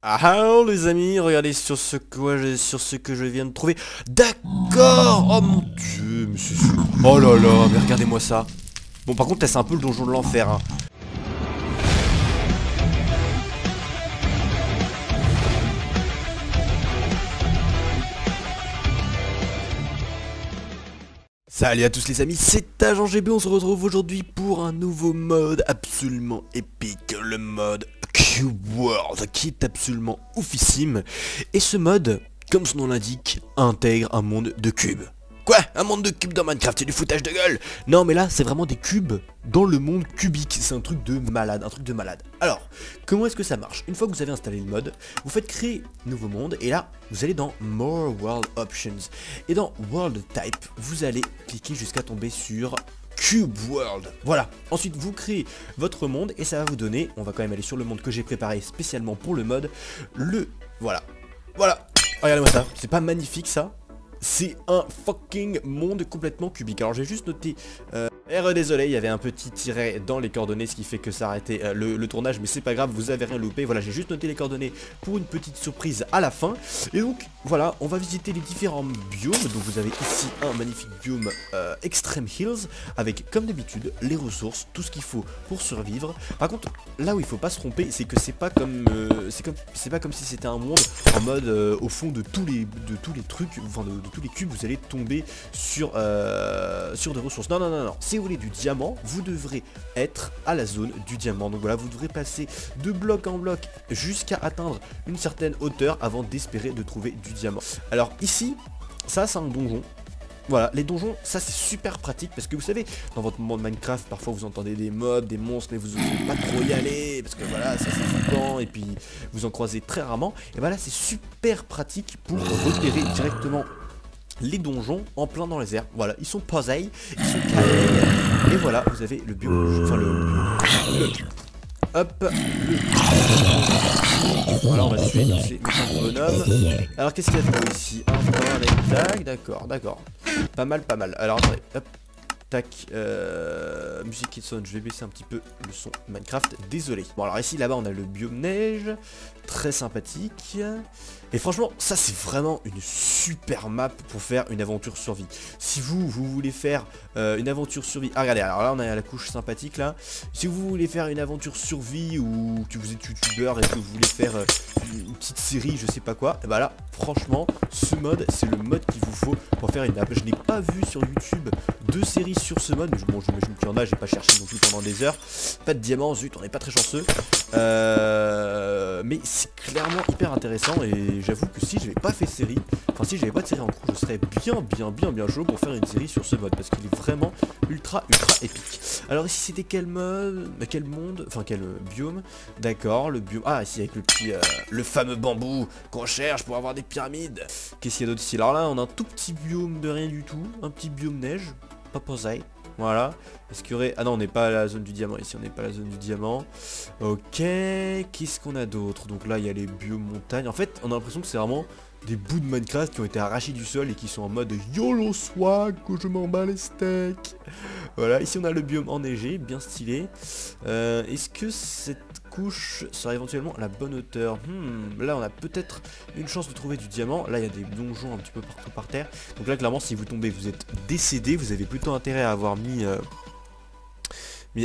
Ah les amis, regardez sur ce que je viens de trouver. D'accord. Oh mon dieu, mais c'est... Oh là là, mais regardez-moi ça. Bon par contre là c'est un peu le donjon de l'enfer hein. Salut à tous les amis, c'est Agent GB, on se retrouve aujourd'hui pour un nouveau mode absolument épique, le mode Cube World, qui est absolument oufissime. Et ce mode, comme son nom l'indique, intègre un monde de cubes. Quoi? Un monde de cubes dans Minecraft, c'est du foutage de gueule? Non mais là c'est vraiment des cubes dans le monde cubique, c'est un truc de malade, Alors, comment est-ce que ça marche? Une fois que vous avez installé le mode, vous faites créer nouveau monde et là, vous allez dans More World Options. Et dans World Type, vous allez cliquer jusqu'à tomber sur Cube World. Voilà, ensuite vous créez votre monde et ça va vous donner, on va quand même aller sur le monde que j'ai préparé spécialement pour le mode, voilà, regardez-moi ça, c'est pas magnifique ça? C'est un fucking monde complètement cubique. Alors j'ai juste noté désolé, il y avait un petit tiret dans les coordonnées, ce qui fait que ça arrêtait le tournage, mais c'est pas grave, vous avez rien loupé. Voilà, j'ai juste noté les coordonnées pour une petite surprise à la fin. Et donc voilà, on va visiter les différents biomes. Donc vous avez ici un magnifique biome Extreme Hills, avec comme d'habitude les ressources, tout ce qu'il faut pour survivre. Par contre, là où il faut pas se tromper, c'est que c'est pas comme si c'était un monde en mode au fond de tous les trucs, enfin de tous les cubes, vous allez tomber sur des ressources. Non. Si vous voulez du diamant, vous devrez être à la zone du diamant. Donc voilà, vous devrez passer de bloc en bloc jusqu'à atteindre une certaine hauteur avant d'espérer de trouver du diamant. Alors ici, ça c'est un donjon. Voilà, les donjons, ça c'est super pratique parce que vous savez, dans votre monde Minecraft, parfois vous entendez des mobs, des monstres, mais vous n'osez pas trop y aller parce que voilà, ça c'est flippant et puis vous en croisez très rarement. Et voilà, c'est super pratique pour repérer directement les donjons en plein dans les airs. Voilà, ils sont posés, ils sont carrés. Et voilà, vous avez le biome, enfin hop, voilà, on va tuer ces bonhommes. Alors qu'est-ce qu'il y a de beau ici? Un tac, d'accord. Pas mal. Alors attendez, hop, tac, musique et son, je vais baisser un petit peu le son Minecraft, désolé. Bon alors ici, là-bas, on a le biome neige, très sympathique. Et franchement, ça c'est vraiment une super map pour faire une aventure survie. Si vous voulez faire une aventure survie... Ah regardez, alors là on a la couche sympathique là. Si vous voulez faire une aventure survie ou que vous êtes youtubeur et que vous voulez faire une petite série, je sais pas quoi, et bah là, franchement, ce mode, c'est le mode qu'il vous faut pour faire une map. Je n'ai pas vu sur YouTube de séries sur ce mode, mais bon, j'imagine qu'il y en a, j'ai pas cherché non plus pendant des heures. Pas de diamants, zut, on n'est pas très chanceux. Mais c'est clairement hyper intéressant et j'avoue que si j'avais pas fait de série, enfin si j'avais pas de série en cours, je serais bien chaud pour faire une série sur ce mode parce qu'il est vraiment ultra épique. Alors ici c'était quel mode, quel monde, enfin quel biome? D'accord, le biome, ah ici avec le petit, le fameux bambou qu'on cherche pour avoir des pyramides. Qu'est-ce qu'il y a d'autre ici? Alors là on a un tout petit biome de rien du tout, un petit biome neige, pas posé. Voilà, est-ce qu'il y aurait... Ah non, on n'est pas à la zone du diamant, ici on n'est pas à la zone du diamant. Ok, qu'est-ce qu'on a d'autre? Donc là il y a les biomes montagnes. En fait, on a l'impression que c'est vraiment des bouts de Minecraft qui ont été arrachés du sol et qui sont en mode YOLO swag, que je m'en bats les steaks. Voilà, ici on a le biome enneigé, bien stylé. Est-ce que cette couche serait éventuellement à la bonne hauteur? Là on a peut-être une chance de trouver du diamant. Là il y a des donjons un petit peu partout par terre. Donc là clairement si vous tombez, vous êtes décédé. Vous avez plutôt intérêt à avoir mis...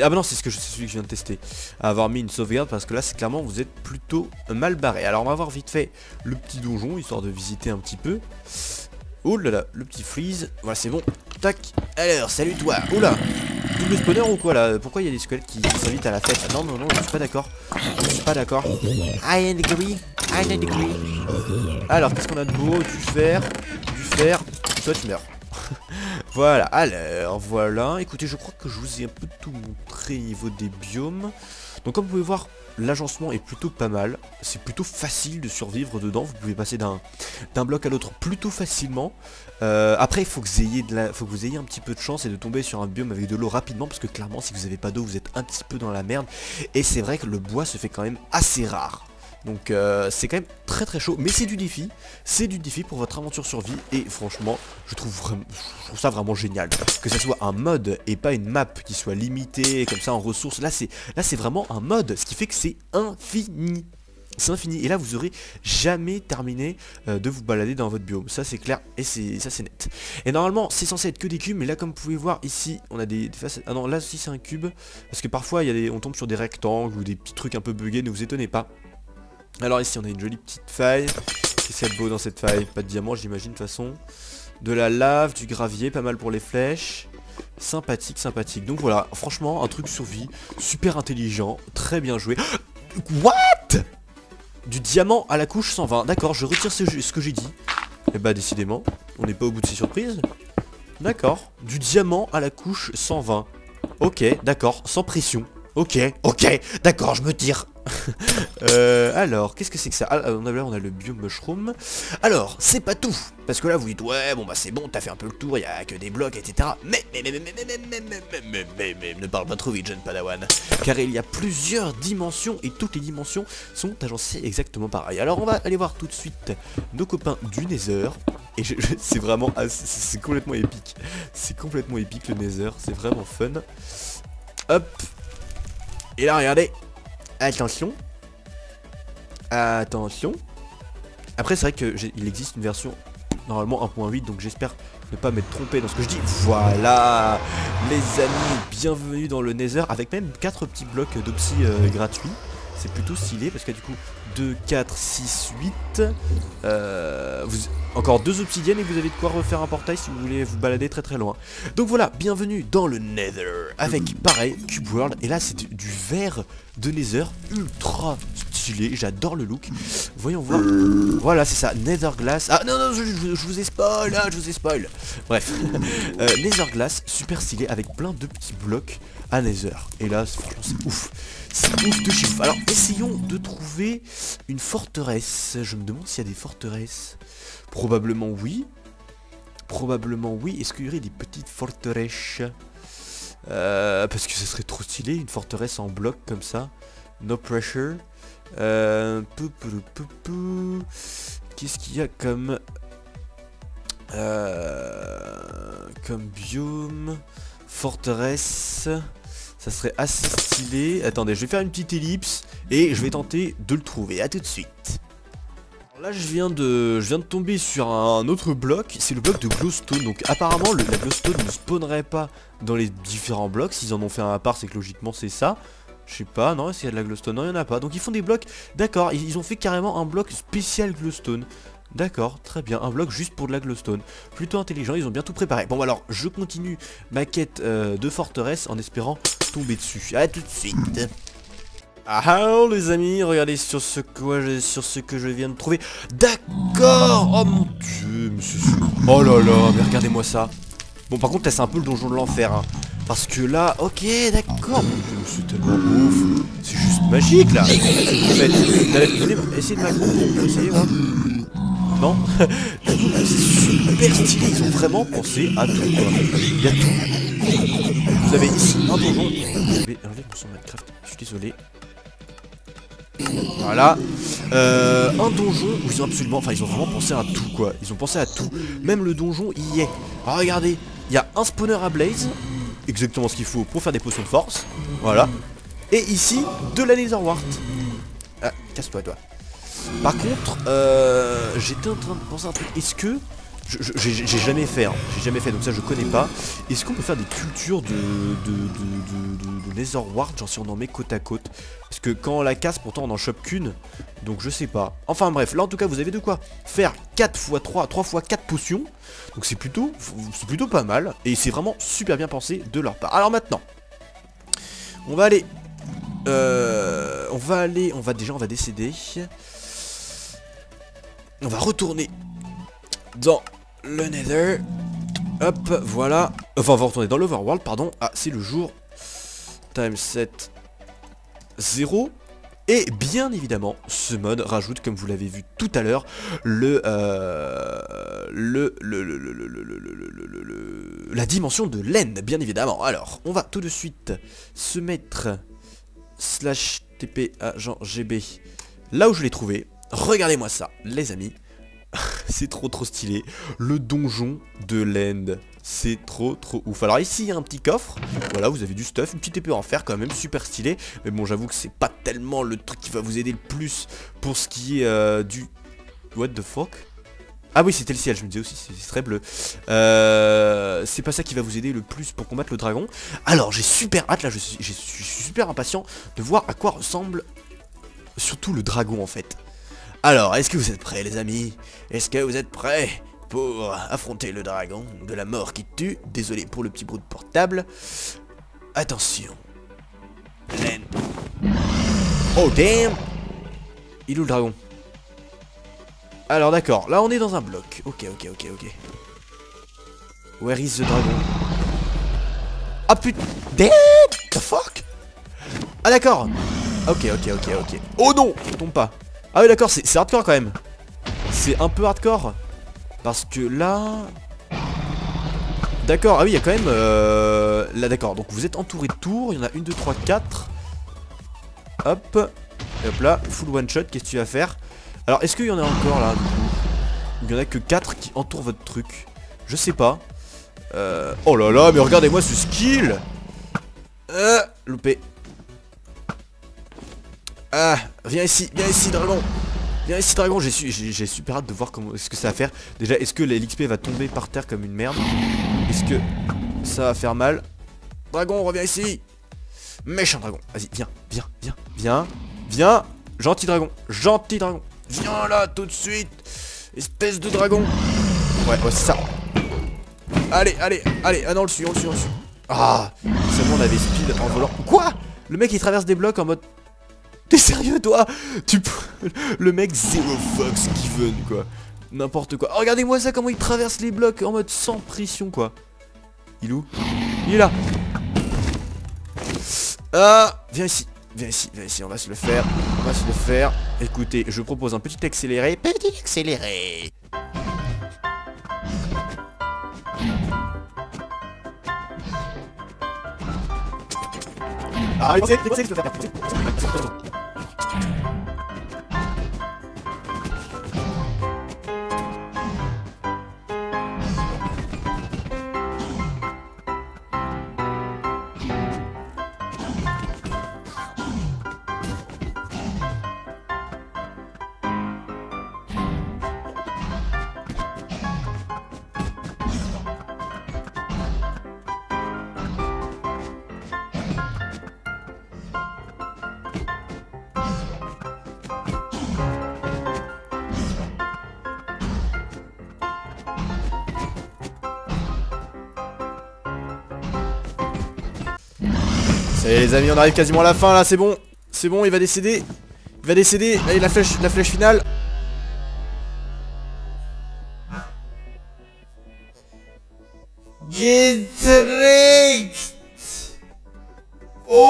Ah bah non, c'est celui que je viens de tester, à avoir mis une sauvegarde parce que là c'est clairement vous êtes plutôt mal barré. Alors on va voir vite fait le petit donjon histoire de visiter un petit peu. Oh là là, le petit freeze, voilà c'est bon, tac. Alors salut toi, oula, double spawner ou quoi là? Pourquoi il y a des squelettes qui s'invitent à la fête? Ah, non, je suis pas d'accord, I agree. Alors qu'est-ce qu'on a de beau? Du fer, toi tu meurs. Voilà, alors voilà, écoutez je crois que je vous ai un peu tout montré au niveau des biomes. Donc comme vous pouvez voir, l'agencement est plutôt pas mal, c'est plutôt facile de survivre dedans, vous pouvez passer d'un bloc à l'autre plutôt facilement. Après il faut que vous ayez un petit peu de chance et de tomber sur un biome avec de l'eau rapidement, parce que clairement si vous n'avez pas d'eau vous êtes un petit peu dans la merde. Et c'est vrai que le bois se fait quand même assez rare. Donc c'est quand même très chaud, mais c'est du défi pour votre aventure survie. Et franchement je trouve ça vraiment génial que ça soit un mode et pas une map qui soit limitée comme ça en ressources. Là c'est vraiment un mode, ce qui fait que c'est infini. c'est infini. Et là vous aurez jamais terminé de vous balader dans votre biome. Ça c'est clair et ça c'est net. Et normalement c'est censé être que des cubes, mais là comme vous pouvez voir ici on a des facettes. Ah non, là aussi c'est un cube. Parce que parfois on tombe sur des rectangles ou des petits trucs un peu buggés, ne vous étonnez pas. Alors ici on a une jolie petite faille. Qu'est-ce qu'il y a de beau dans cette faille? Pas de diamant j'imagine de toute façon. De la lave, du gravier, pas mal pour les flèches. Sympathique, sympathique. Donc voilà, franchement un truc survie, super intelligent, très bien joué. What? Du diamant à la couche 120. D'accord, je retire ce que j'ai dit. Et bah décidément, on n'est pas au bout de ces surprises. D'accord, du diamant à la couche 120. Ok, d'accord, sans pression. Ok, d'accord, je me tire. Alors, qu'est-ce que c'est que ça? Ah, on a le biome mushroom. Alors, c'est pas tout. Parce que là, vous dites, ouais, bon bah c'est bon, t'as fait un peu le tour, il y a que des blocs, etc. Mais, ne parle pas trop vite, jeune padawan. Car il y a plusieurs dimensions, et toutes les dimensions sont agencées exactement pareil. Alors, on va aller voir tout de suite nos copains du Nether. Et c'est vraiment, c'est complètement épique. C'est complètement épique le Nether, c'est vraiment fun. Hop. Et là, regardez. Attention. Attention. Après, c'est vrai qu'il existe une version normalement 1.8, donc j'espère ne pas m'être trompé dans ce que je dis. Voilà, les amis, bienvenue dans le Nether, avec même 4 petits blocs d'opsie gratuits. C'est plutôt stylé, parce que du coup, 2, 4, 6, 8. Encore 2 obsidiennes et vous avez de quoi refaire un portail si vous voulez vous balader très très loin. Donc voilà, bienvenue dans le Nether, avec pareil, Cube World. Et là, c'est du verre de Nether ultra stylé, j'adore le look. Voyons voir. Voilà, c'est ça, Nether Glass. Ah non, non, je vous ai spoil, je vous ai spoil. Bref, Nether Glass, super stylé, avec plein de petits blocs à Nether. Et là, franchement, c'est ouf. C'est ouf de chiffre. Alors, essayons de trouver une forteresse. Je me demande s'il y a des forteresses. Probablement oui. Probablement oui. Est-ce qu'il y aurait des petites forteresses? Parce que ce serait trop stylé, une forteresse en bloc comme ça. No pressure. Qu'est-ce qu'il y a comme biome? Forteresse. Ça serait assez stylé. Attendez, je vais faire une petite ellipse et je vais tenter de le trouver. A tout de suite. Là je viens de tomber sur un autre bloc, c'est le bloc de glowstone. Donc apparemment la glowstone ne spawnerait pas dans les différents blocs. S'ils en ont fait un à part, c'est que logiquement c'est ça. Je sais pas, non, s'il y a de la glowstone, non, il n'y en a pas. Donc ils font des blocs, d'accord, ils ont fait carrément un bloc spécial glowstone. D'accord, très bien, un bloc juste pour de la glowstone. Plutôt intelligent, ils ont bien tout préparé. Bon alors, je continue ma quête de forteresse en espérant tomber dessus. A tout de suite. Ah les amis, regardez sur ce que je viens de trouver. D'accord. Oh mon dieu, mais c'est... Oh là là, mais regardez-moi ça. Bon par contre là c'est un peu le donjon de l'enfer hein. Parce que là, ok d'accord. Mon dieu, c'est tellement ouf. C'est juste magique là. Venez essayer de m'accompagner. Essayez voir. Non. C'est super stylé, ils ont vraiment pensé à tout quoi. Il y a tout. Vous avez ici un donjon. Je vais enlever mon son Minecraft, je suis désolé. Voilà, un donjon où ils ont absolument, enfin ils ont vraiment pensé à tout quoi, ils ont pensé à tout, même le donjon y est. Alors regardez, il y a un spawner à blaze, exactement ce qu'il faut pour faire des potions de force, voilà. Et ici, de la nether wart. Ah, casse-toi toi. Par contre, j'étais en train de penser à un truc, est-ce que... J'ai jamais fait, hein. J'ai jamais fait, donc ça je connais pas. Est-ce qu'on peut faire des cultures de nether wart, genre si on en met côte à côte? Parce que quand on la casse, pourtant on en chope qu'une. Donc je sais pas. Enfin bref, là en tout cas vous avez de quoi faire 4 x 3, 3 x 4 potions. Donc c'est plutôt pas mal. Et c'est vraiment super bien pensé de leur part. Alors maintenant, on va aller... on va décéder. On va retourner dans le Nether. Hop, voilà. Enfin, on va retourner dans l'Overworld, pardon. Ah, c'est le jour. Time set 0. Et bien évidemment, ce mode rajoute, comme vous l'avez vu tout à l'heure, la dimension de l'end, bien évidemment. Alors, on va tout de suite se mettre /tp agent gb là où je l'ai trouvé. Regardez-moi ça, les amis. C'est trop stylé. Le donjon de l'End. C'est trop ouf. Alors ici il y a un petit coffre. Voilà, vous avez du stuff, une petite épée en fer quand même, super stylé. Mais bon, j'avoue que c'est pas tellement le truc qui va vous aider le plus pour ce qui est du... What the fuck? Ah oui, c'était le ciel, je me disais aussi, c'est très bleu. C'est pas ça qui va vous aider le plus pour combattre le dragon. Alors j'ai super hâte, là je suis super impatient de voir à quoi ressemble surtout le dragon en fait. Alors, est-ce que vous êtes prêts les amis? Est-ce que vous êtes prêts pour affronter le dragon de la mort qui tue? Désolé pour le petit bout de portable. Attention. Oh damn. Il est où le dragon? Alors d'accord, là on est dans un bloc. Ok. Where is the dragon? Ah putain. Damn. The fuck? Ah d'accord. Ok. Oh non, tombe pas. Ah oui d'accord, c'est hardcore quand même. C'est un peu hardcore. Parce que là... D'accord, ah oui il y a quand même... Là d'accord, donc vous êtes entouré de tours. Il y en a 1, 2, 3, 4. Hop. Et hop là, full one shot, qu'est-ce que tu vas faire? Alors est-ce qu'il y en a encore là du coup? Il y en a que 4 qui entourent votre truc. Je sais pas. Oh là là, mais regardez-moi ce skill. Loupé. Ah, viens ici dragon. Viens ici dragon, j'ai super hâte de voir comment est-ce que ça va faire. Déjà, est-ce que l'XP va tomber par terre comme une merde? Est-ce que ça va faire mal? Dragon, reviens ici. Méchant dragon, vas-y, viens. Gentil dragon. Viens là tout de suite. Espèce de dragon. Ouais, c'est ça. Allez, ah non, on le suit. Ah, seulement on avait speed en volant. Quoi? Le mec il traverse des blocs en mode... T'es sérieux toi? Le mec zéro fox given quoi. N'importe quoi. Oh, regardez-moi ça, comment il traverse les blocs en mode sans pression quoi. Il est où? Il est là. Ah, viens ici, on va se le faire. Écoutez, je propose un petit accéléré. Ah, c'est que je peux faire. Ça y est les amis, on arrive quasiment à la fin là, c'est bon, il va décéder. Allez, la flèche finale. Get wrecked. Oh,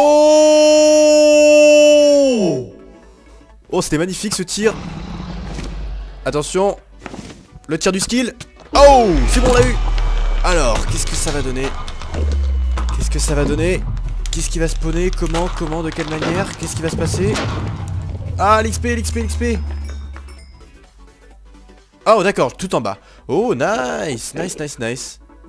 c'était magnifique ce tir. Attention, le tir du skill. Oh, c'est bon, on l'a eu. Alors, qu'est-ce que ça va donner? Qu'est-ce qui va spawner? Comment, de quelle manière? Qu'est-ce qui va se passer? Ah, l'XP. Oh, d'accord, tout en bas. Oh, nice.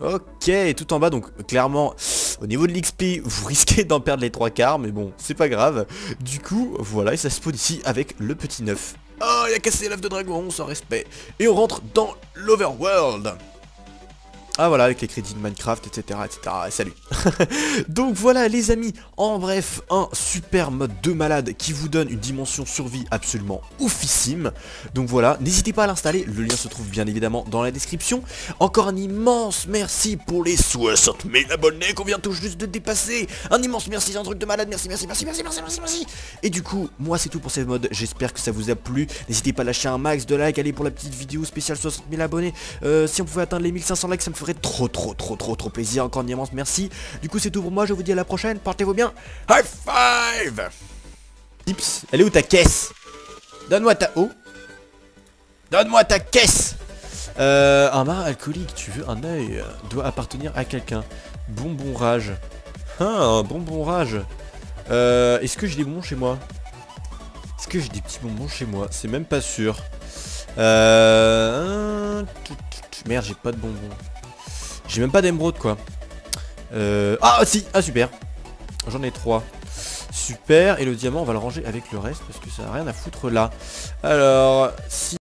Ok, tout en bas, donc clairement, au niveau de l'XP, vous risquez d'en perdre les 3/4, mais bon, c'est pas grave. Du coup, voilà, et ça spawn ici avec le petit 9. Oh, il a cassé l'œuf de dragon, sans respect. Et on rentre dans l'Overworld. Ah voilà, avec les crédits de Minecraft, etc. Salut. Donc voilà les amis, en bref, un super mode de malade qui vous donne une dimension survie absolument oufissime. Donc voilà, n'hésitez pas à l'installer, le lien se trouve bien évidemment dans la description. Encore un immense merci pour les 60 000 abonnés qu'on vient tout juste de dépasser. Un immense merci, c'est un truc de malade, merci. Et du coup, moi c'est tout pour ces modes, j'espère que ça vous a plu. N'hésitez pas à lâcher un max de likes, allez pour la petite vidéo spéciale 60 000 abonnés. Si on pouvait atteindre les 1500 likes, ça me ferait trop plaisir, encore un immense merci. Du coup c'est tout pour moi, je vous dis à la prochaine, portez-vous bien. High five. Tips, elle est où ta caisse? Donne-moi ta... Oh, donne-moi ta caisse. Un bar alcoolique, tu veux un œil, doit appartenir à quelqu'un. Bonbon rage. Ah, bonbon rage. Est-ce que j'ai des bonbons chez moi? Est-ce que j'ai des petits bonbons chez moi? C'est même pas sûr. Merde, j'ai pas de bonbons. J'ai même pas d'émeraude quoi. Ah si, ah super. J'en ai 3. Super, et le diamant on va le ranger avec le reste parce que ça n'a rien à foutre là. Alors, si